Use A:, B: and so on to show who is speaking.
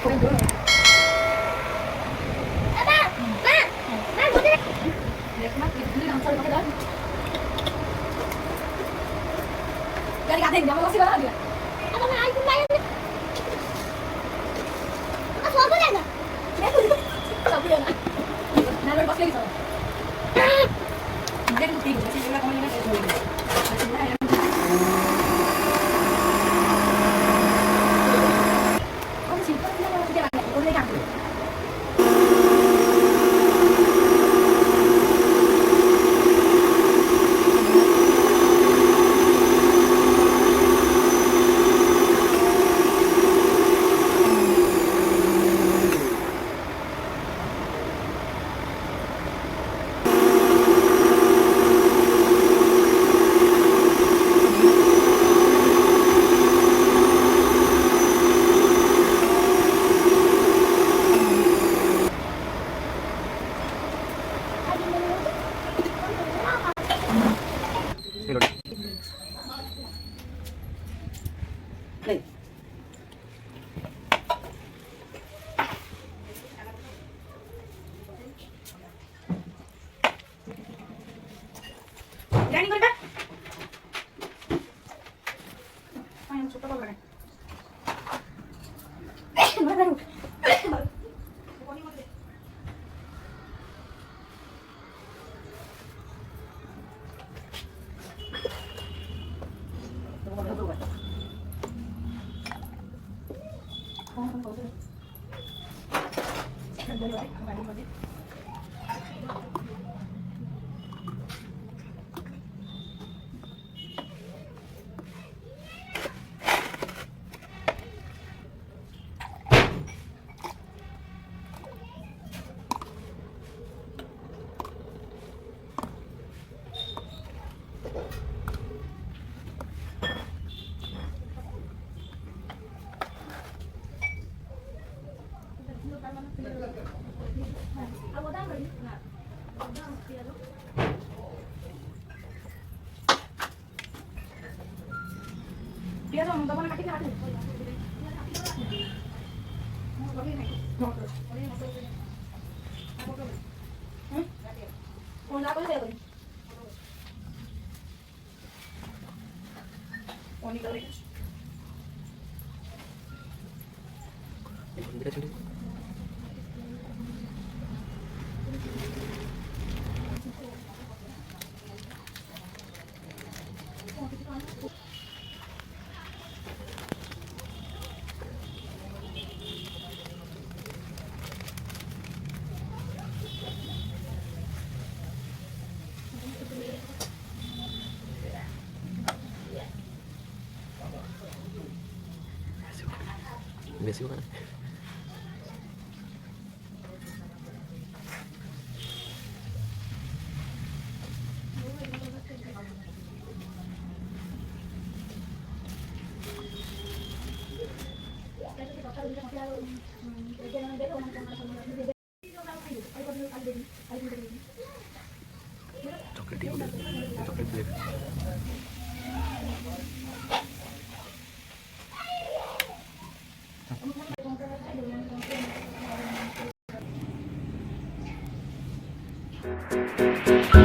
A: Dari kadang jangan masih lagi. Apa nak aku main? Apa apa dah? Tak boleh nak. Nak lepas lagi sama. Mungkin tu tiga, masih juga kamu ingat saya boleh. Kamu simpan dia nak kerja lagi. Boleh kan? Đây. Berani kau tak? Apa yang suka kau berani? Baru. Dia dong, teman kaki ada. Oh, nak apa saya? Oh, ni kali.
B: Biasa kan? Coklat dia udah, coklat dia. Thank you.